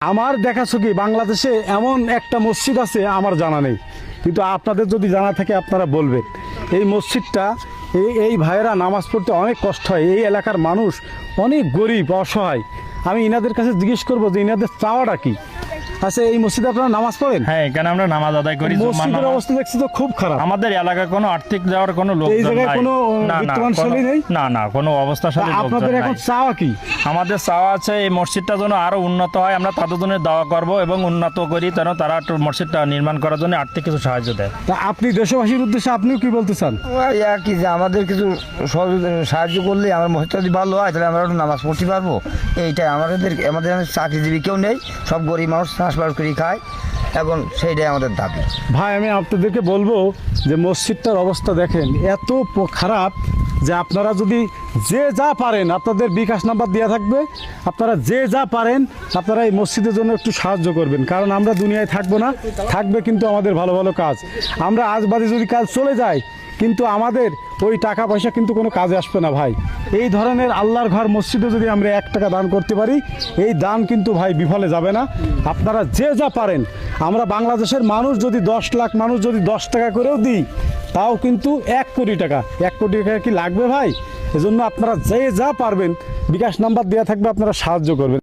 আমার দেখাছো কি বাংলাদেশে এমন একটা মসজিদ আছে আমার জানা নেই, কিন্তু আপনাদের যদি জানা থাকে আপনারা বলবেন। এই মসজিদটা এই ভাইয়েরা নামাজ পড়তে অনেক কষ্ট হয়, এই এলাকার মানুষ অনেক গরিব অসহায়। আমি ইনাদের কাছে জিজ্ঞেস করবো যে ইনাদের চাওয়াটা কি। আচ্ছা, এই মসজিদে আপনারা নামাজ পড়েন? হ্যাঁ, এখানে আমরা নামাজ আদায় করি। মসজিদের অবস্থা দেখছি তো খুব খারাপ। আমাদের এলাকায় কোনো আর্থিক যাওয়ার কোনো লোক এই জায়গায় কোনো বিত্তবানশালী নেই? না, কোনো অবস্থাশালী লোকজন আপনাদের এখন নাই। চাওয়া কি? আমাদের চাওয়া আছে এই মসজিদটা যেন আরো উন্নত হয়, আমরা তাদের জন্য দাওয়া করব এবং উন্নত করি, যেন তারা একটু মসজিদটা নির্মাণ করার জন্য আর্থিক কিছু সাহায্য দেয়। তা আপনি দেশবাসীর উদ্দেশ্যে আপনিও কি বলতে চান? কি যে আমাদের কিছু সাহায্য করলে আমার মসজিদটা যদি ভালো হয় তাহলে আমরা একটু নামাজ পড়তে পারবো। এইটাই আমাদের চাকরিজীবী কেউ নেই, সব গরিব মানুষ চাষবাস করে খায়, এখন সেইটাই আমাদের দাবি। ভাই, আমি আপনাদেরকে বলবো যে মসজিদটার অবস্থা দেখেন এত খারাপ যে আপনারা যদি যে যা পারেন, আপনাদের বিকাশ নাম্বার দেওয়া থাকবে, আপনারা যে যা পারেন আপনারা এই মসজিদের জন্য একটু সাহায্য করবেন। কারণ আমরা দুনিয়ায় থাকবো না, থাকবে কিন্তু আমাদের ভালো ভালো কাজ। আমরা আজ বাদে যদি কাজ চলে যায়, কিন্তু আমাদের ওই টাকা পয়সা কিন্তু কোনো কাজে আসবে না ভাই। এই ধরনের আল্লাহর ঘর মসজিদে যদি আমরা 1 টাকা দান করতে পারি, এই দান কিন্তু ভাই বিফলে যাবে না। আপনারা যে যা পারেন, আমরা বাংলাদেশের মানুষ যদি 10 লাখ মানুষ যদি 10 টাকা করেও দিই, তাও কিন্তু 1 কোটি টাকা। 1 কোটি টাকা কি লাগবে ভাই? এজন্য আপনারা যে যা পারবেন বিকাশ নাম্বার দেওয়া থাকবে, আপনারা সাহায্য করবেন।